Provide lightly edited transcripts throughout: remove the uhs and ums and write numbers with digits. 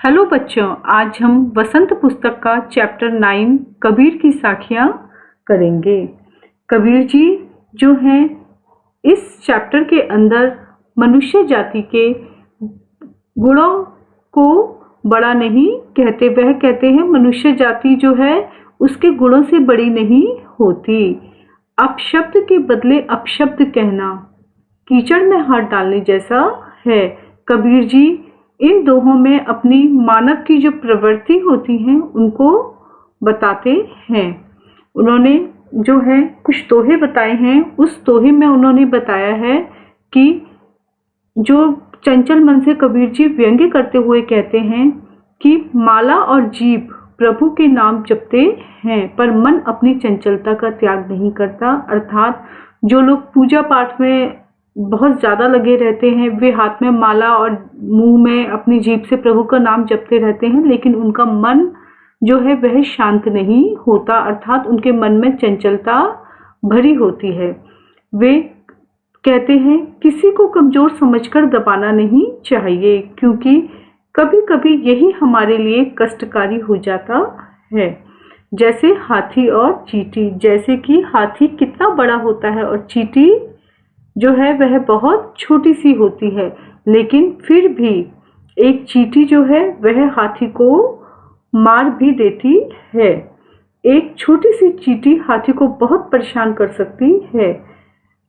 Hello बच्चों, आज हम वसंत पुस्तक का चैप्टर 9 कबीर की साखियाँ करेंगे। कबीर जी जो हैं इस चैप्टर के अंदर मनुष्य जाति के गुणों को बड़ा नहीं कहते। वह कहते हैं मनुष्य जाति जो है उसके गुणों से बड़ी नहीं होती। अपशब्द के बदले अपशब्द कहना कीचड़ में हाथ डालने जैसा है। कबीर जी इन दोहों में अपनी मानव की जो प्रवृत्ति होती है उनको बताते हैं। उन्होंने जो है कुछ दोहे बताए हैं। उस दोहे में उन्होंने बताया है कि जो चंचल मन से कबीर जी व्यंग्य करते हुए कहते हैं कि माला और जीभ प्रभु के नाम जपते हैं पर मन अपनी चंचलता का त्याग नहीं करता। अर्थात जो लोग पूजा पाठ में बहुत ज़्यादा लगे रहते हैं, वे हाथ में माला और मुंह में अपनी जीभ से प्रभु का नाम जपते रहते हैं, लेकिन उनका मन जो है वह शांत नहीं होता। अर्थात उनके मन में चंचलता भरी होती है। वे कहते हैं किसी को कमजोर समझकर दबाना नहीं चाहिए, क्योंकि कभी कभी यही हमारे लिए कष्टकारी हो जाता है। जैसे हाथी और चींटी, जैसे कि हाथी कितना बड़ा होता है और चींटी जो है वह बहुत छोटी सी होती है, लेकिन फिर भी एक चींटी जो है वह हाथी को मार भी देती है। एक छोटी सी चींटी हाथी को बहुत परेशान कर सकती है।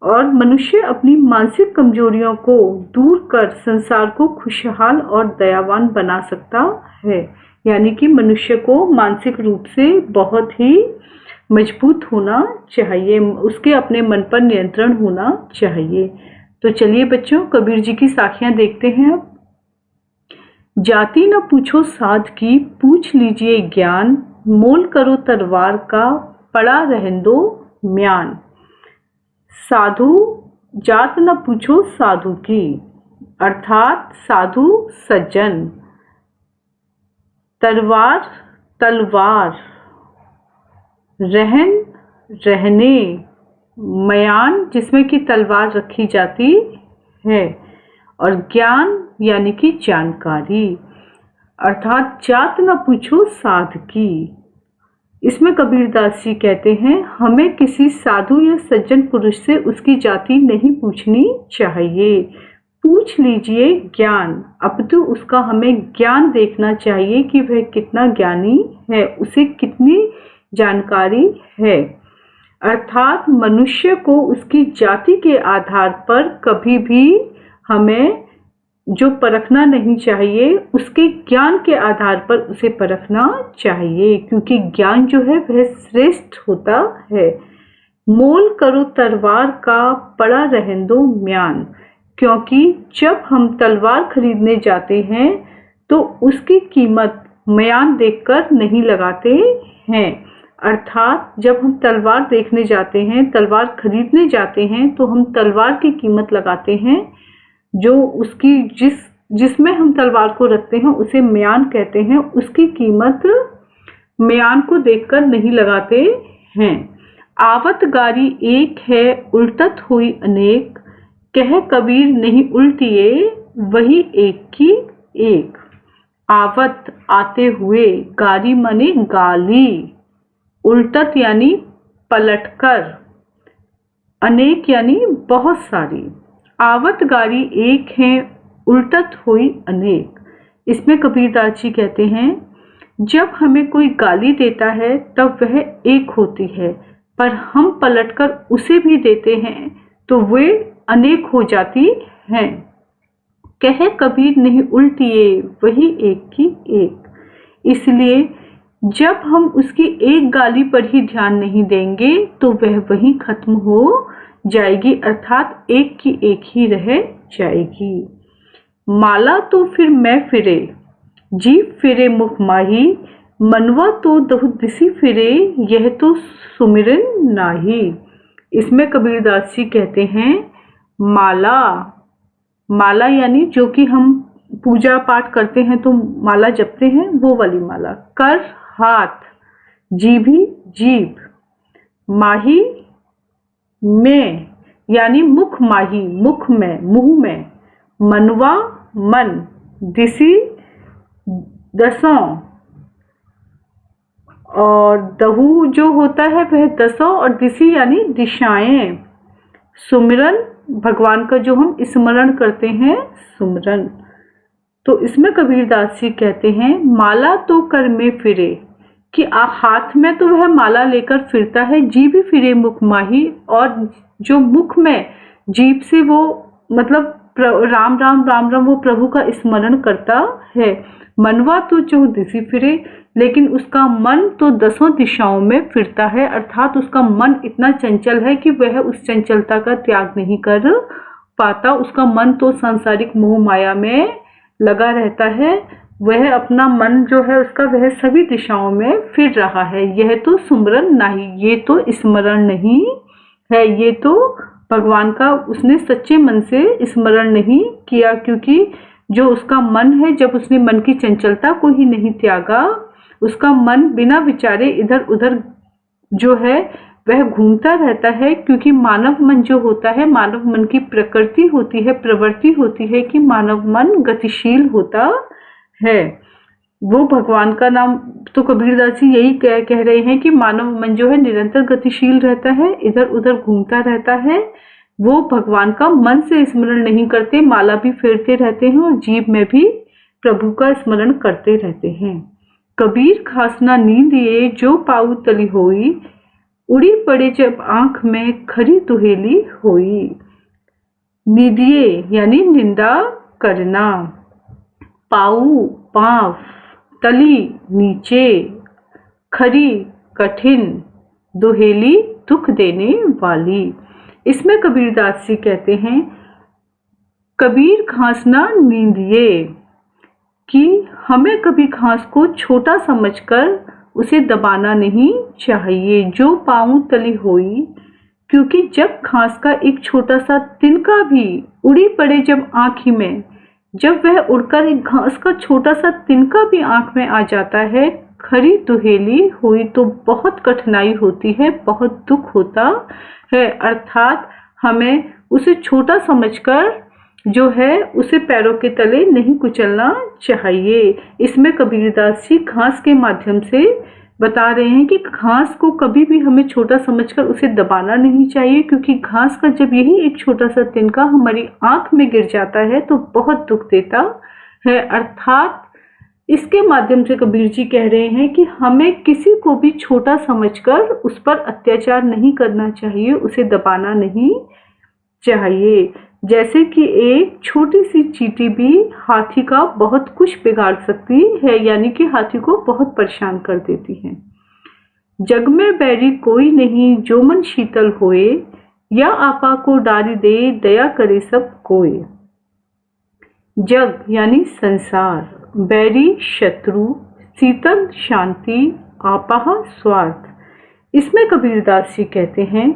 और मनुष्य अपनी मानसिक कमजोरियों को दूर कर संसार को खुशहाल और दयावान बना सकता है। यानी कि मनुष्य को मानसिक रूप से बहुत ही मजबूत होना चाहिए, उसके अपने मन पर नियंत्रण होना चाहिए। तो चलिए बच्चों, कबीर जी की साखियां देखते हैं अब। जाति न पूछो साध की, पूछ लीजिए ज्ञान, मोल करो तलवार का, पड़ा रहन दो म्यान। साधु जात न पूछो साधु की, अर्थात साधु सज्जन। तलवार तलवार, रहन रहने, म्यान जिसमें कि तलवार रखी जाती है, और ज्ञान यानी कि जानकारी। अर्थात जात न पूछो साध की। इसमें कबीरदास जी कहते हैं हमें किसी साधु या सज्जन पुरुष से उसकी जाति नहीं पूछनी चाहिए। पूछ लीजिए ज्ञान, अपितु उसका हमें ज्ञान देखना चाहिए कि वह कितना ज्ञानी है, उसे कितनी जानकारी है। अर्थात मनुष्य को उसकी जाति के आधार पर कभी भी हमें जो परखना नहीं चाहिए, उसके ज्ञान के आधार पर उसे परखना चाहिए, क्योंकि ज्ञान जो है वह श्रेष्ठ होता है। मोल करो तलवार का, पड़ा रहन दो म्यान, क्योंकि जब हम तलवार खरीदने जाते हैं तो उसकी कीमत म्यान देखकर नहीं लगाते हैं। अर्थात जब हम तलवार देखने जाते हैं, तलवार खरीदने जाते हैं, तो हम तलवार की कीमत लगाते हैं। जो उसकी जिसमें हम तलवार को रखते हैं उसे म्यान कहते हैं। उसकी कीमत म्यान को देखकर नहीं लगाते हैं। आवत गारी एक है, उल्टत हुई अनेक, कह कबीर नहीं उल्टिए, वही एक की एक। आवत आते हुए, गारी माने गाली, उल्टत यानी पलटकर, अनेक यानी बहुत सारी। आवत गारी एक है, उल्टत हुई अनेक। इसमें कबीरदास जी कहते हैं जब हमें कोई गाली देता है तब वह एक होती है, पर हम पलटकर उसे भी देते हैं तो वे अनेक हो जाती हैं। कहे कबीर नहीं उल्टिए, वही एक की एक। इसलिए जब हम उसकी एक गाली पर ही ध्यान नहीं देंगे तो वह वहीं खत्म हो जाएगी, अर्थात एक की एक ही रह जाएगी। माला तो फिर मैं फिरे, जीभ फिरे मुख माही, मनवा तो दहु दिसी फिरे, यह तो सुमिरन नाही। इसमें कबीरदास जी कहते हैं माला, माला यानी जो कि हम पूजा पाठ करते हैं तो माला जपते हैं, वो वाली माला। कर हाथ, जीभी जीभ, माही में यानी मुख माही, मुख में, मुंह में, मनवा मन, दिसी दसों, और दहु जो होता है वह दसों, और दिशि यानी दिशाएं। सुमिरन, भगवान का जो हम स्मरण करते हैं, सुमिरन। तो इसमें कबीरदास जी कहते हैं, माला तो कर में फिरे, कि हाथ में तो वह माला लेकर फिरता है, जीभ फिरे मुख माही, और जो मुख में जीभ से वो मतलब राम राम राम राम वो प्रभु का स्मरण करता है। मनवा तो चहुँ दिशि फिरे, लेकिन उसका मन तो दसों दिशाओं में फिरता है, अर्थात उसका मन इतना चंचल है कि वह उस चंचलता का त्याग नहीं कर पाता। उसका मन तो सांसारिक मोह माया में लगा रहता है। वह अपना मन जो है उसका, वह सभी दिशाओं में फिर रहा है। यह तो सुमरन नहीं, ये तो स्मरण नहीं है, ये तो भगवान का उसने सच्चे मन से स्मरण नहीं किया, क्योंकि जो उसका मन है, जब उसने मन की चंचलता को ही नहीं त्यागा, उसका मन बिना विचारे इधर उधर जो है वह घूमता रहता है। क्योंकि मानव मन जो होता है, मानव मन की प्रकृति होती है, प्रवृत्ति होती है कि मानव मन गतिशील होता है। वो भगवान का नाम तो कबीरदास जी यही कह रहे हैं कि मानव मन जो है निरंतर गतिशील रहता है, इधर उधर घूमता रहता है। वो भगवान का मन से स्मरण नहीं करते, माला भी फेरते रहते हैं और जीभ में भी प्रभु का स्मरण करते रहते हैं। कबीर खासना नींद ये, जो पाऊ तली होई, उड़ी पड़े जब आंख में खरी दुहेली होई। निदिये यानी निंदा करना, पाऊ पांव, तली नीचे, खरी कठिन, दुहेली दुख देने वाली। इसमें कबीरदास जी कहते हैं, कबीर घासना नींदिए, कि हमें कभी घास को छोटा समझकर उसे दबाना नहीं चाहिए। जो पाँव तली होई, क्योंकि जब घास का एक छोटा सा तिनका भी उड़ी पड़े जब आँखी में, जब वह उड़कर एक घास का छोटा सा तिनका भी आँख में आ जाता है, खरी दुहेली हुई, तो बहुत कठिनाई होती है, बहुत दुख होता है। अर्थात हमें उसे छोटा समझकर जो है उसे पैरों के तले नहीं कुचलना चाहिए। इसमें कबीरदास जी घास के माध्यम से बता रहे हैं कि घास को कभी भी हमें छोटा समझकर उसे दबाना नहीं चाहिए, क्योंकि घास का जब यही एक छोटा सा तिनका हमारी आंख में गिर जाता है तो बहुत दुख देता है। अर्थात इसके माध्यम से कबीर जी कह रहे हैं कि हमें किसी को भी छोटा समझकर उस पर अत्याचार नहीं करना चाहिए, उसे दबाना नहीं चाहिए। जैसे कि एक छोटी सी चींटी भी हाथी का बहुत कुछ बिगाड़ सकती है, यानी कि हाथी को बहुत परेशान कर देती है। जग में बैरी कोई नहीं, जो मन शीतल होए, या आपा को डारी दे, दया करे सब कोय। जग यानी संसार, बैरी शत्रु, शीतल शांति, आपा स्वार्थ। इसमें कबीरदास जी कहते हैं,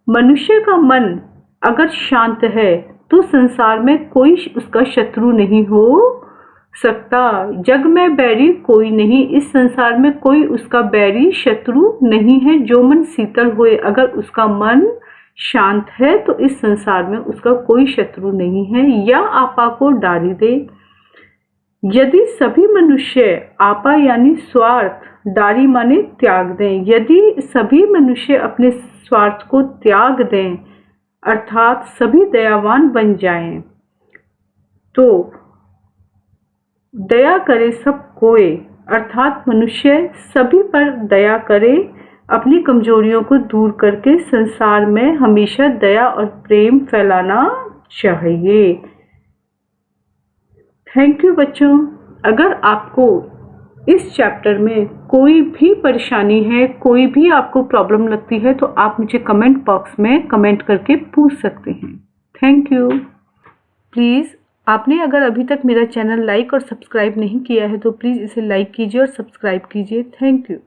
मनुष्य का मन अगर शांत है तो संसार में कोई उसका शत्रु नहीं हो सकता। जग में बैरी कोई नहीं, इस संसार में कोई उसका बैरी शत्रु नहीं है। जो मन शीतल होए, अगर उसका मन शांत है तो इस संसार में उसका कोई शत्रु नहीं है। या आपा को डारी दे, यदि सभी मनुष्य, आपा यानी स्वार्थ, डारी माने त्याग दें, यदि सभी मनुष्य अपने स्वार्थ को त्याग दें, अर्थात सभी दयावान बन जाएं, तो दया करे सब कोय, अर्थात मनुष्य सभी पर दया करे, अपनी कमजोरियों को दूर करके संसार में हमेशा दया और प्रेम फैलाना चाहिए। थैंक यू बच्चों। अगर आपको इस चैप्टर में कोई भी परेशानी है, कोई भी आपको प्रॉब्लम लगती है, तो आप मुझे कमेंट बॉक्स में कमेंट करके पूछ सकते हैं। Thank you. प्लीज़ आपने अगर अभी तक मेरा चैनल लाइक और सब्सक्राइब नहीं किया है तो प्लीज़ इसे लाइक कीजिए और सब्सक्राइब कीजिए। Thank you.